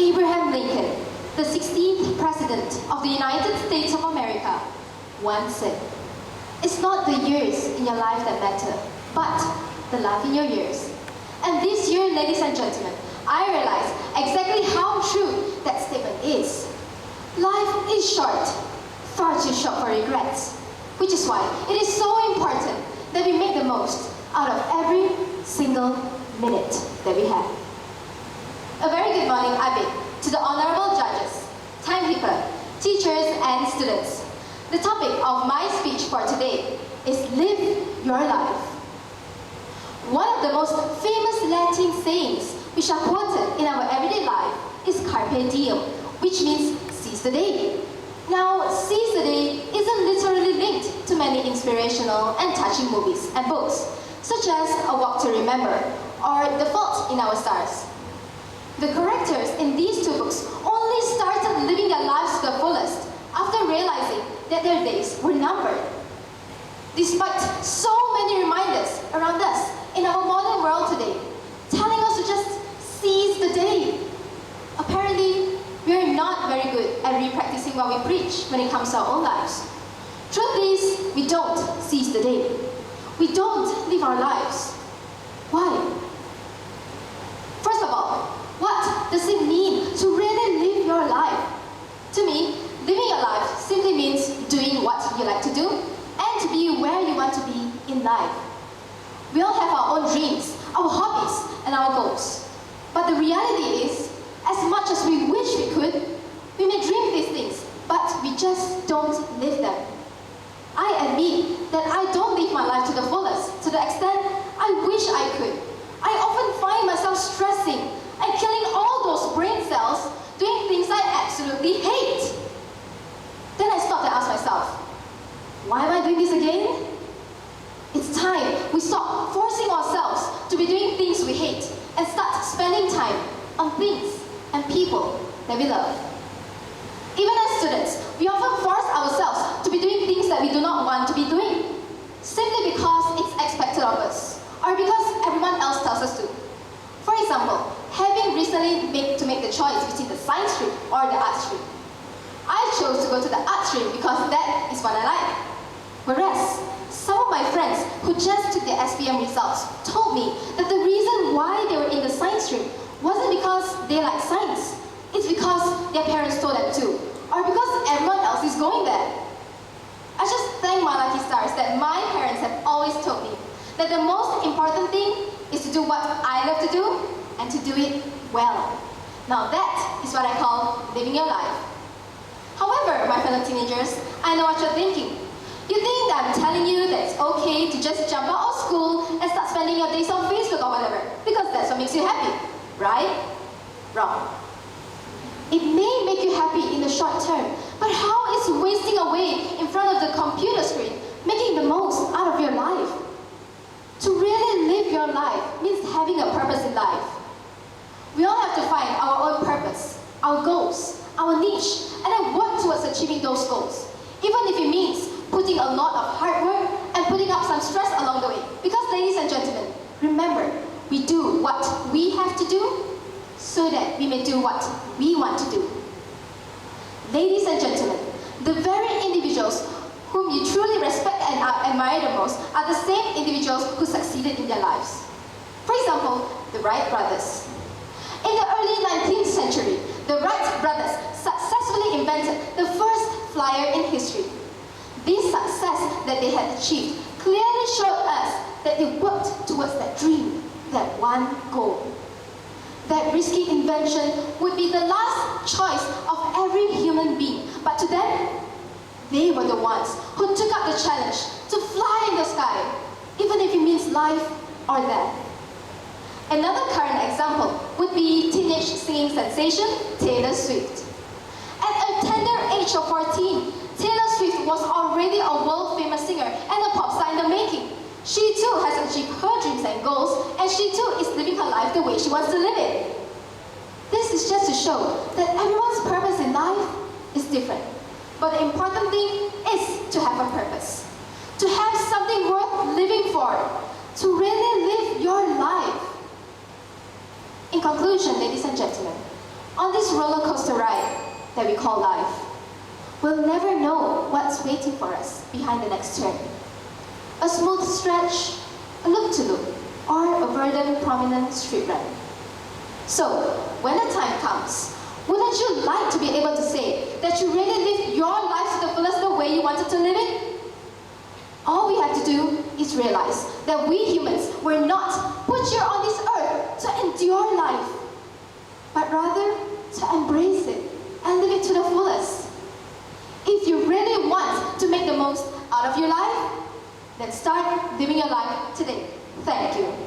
Abraham Lincoln, the 16th President of the United States of America, once said, "It's not the years in your life that matter, but the life in your years." And this year, ladies and gentlemen, I realized exactly how true that statement is. Life is short, far too short for regrets, which is why it is so important that we make the most out of every single minute that we have. A very good morning, I bid, to the honorable judges, timekeeper, teachers, and students. The topic of my speech for today is Live Your Life. One of the most famous Latin sayings which are quoted in our everyday life is Carpe Diem, which means seize the day. Now, seize the day isn't literally linked to many inspirational and touching movies and books, such as A Walk to Remember or The Fault in Our Stars. The characters in these two books only started living their lives to the fullest after realizing that their days were numbered. Despite so many reminders around us in our modern world today, telling us to just seize the day, apparently we are not very good at repracticing what we preach when it comes to our own lives. Truth is, we don't seize the day. We don't live our lives. Why? First of all, what does it mean to really live your life? To me, living your life simply means doing what you like to do and to be where you want to be in life. We all have our own dreams, our hobbies, and our goals. But the reality is, as much as we wish we could, we may dream these things, but we just don't live them. I admit that I don't live my life to the fullest, to the extent I wish I could. I often find myself stressing and killing all those brain cells doing things I absolutely hate. Then I stop to ask myself, why am I doing this again? It's time we stop forcing ourselves to be doing things we hate and start spending time on things and people that we love. Even as students, we often force ourselves to be doing things that we do not want to be doing, simply because it's expected of us, or because everyone else tells us to. For example, having recently made the choice between the science stream or the art stream, I chose to go to the art stream because that is what I like. Whereas, some of my friends who just took their SPM results told me that the reason why they were in the science stream wasn't because they like science, it's because their parents told them to, or because everyone else is going there. I just thank my lucky stars that my parents have always told me that the most important thing is to do what I love to do and to do it well. Now that is what I call living your life. However, my fellow teenagers, I know what you're thinking. You think that I'm telling you that it's okay to just jump out of school and start spending your days on Facebook or whatever, because that's what makes you happy, right? Wrong. It may make you happy in the short term, but how is wasting away in front of the computer screen making the most out of your life? To really live your life means having a purpose in life. We all have to find our own purpose, our goals, our niche, and then work towards achieving those goals, even if it means putting a lot of hard work and putting up some stress along the way. Because, ladies and gentlemen, remember, we do what we have to do so that we may do what we want to do. Ladies and gentlemen, the very individuals whom you truly respect and admire the most are the same individuals who succeeded in their lives. For example, the Wright brothers. In the early 19th century, the Wright brothers successfully invented the first flyer in history. This success that they had achieved clearly showed us that they worked towards that dream, that one goal. That risky invention would be the last choice of every human being, but to them, they were the ones who took up the challenge to fly in the sky, even if it means life or death. Another current example would be teenage singing sensation Taylor Swift. At a tender age of 14, Taylor Swift was already a world-famous singer and a pop star in the making. She too has achieved her dreams and goals, and she too is living her life the way she wants to live it. This is just to show that everyone's purpose in life is different. But the important thing is to have a purpose, to have something worth living for, to really live your life. In conclusion, ladies and gentlemen, On this roller coaster ride that we call life, we'll never know what's waiting for us behind the next turn. A smooth stretch, a loop-to-loop, or a verdant, prominent street run. So, when the time comes, wouldn't you like to be able to say that you really lived your life to the fullest the way you wanted to live it? All we have to do is realize that we humans were not put here on this earth to endure life, but rather to embrace it and live it to the fullest. If you really want to make the most out of your life, then start living your life today. Thank you.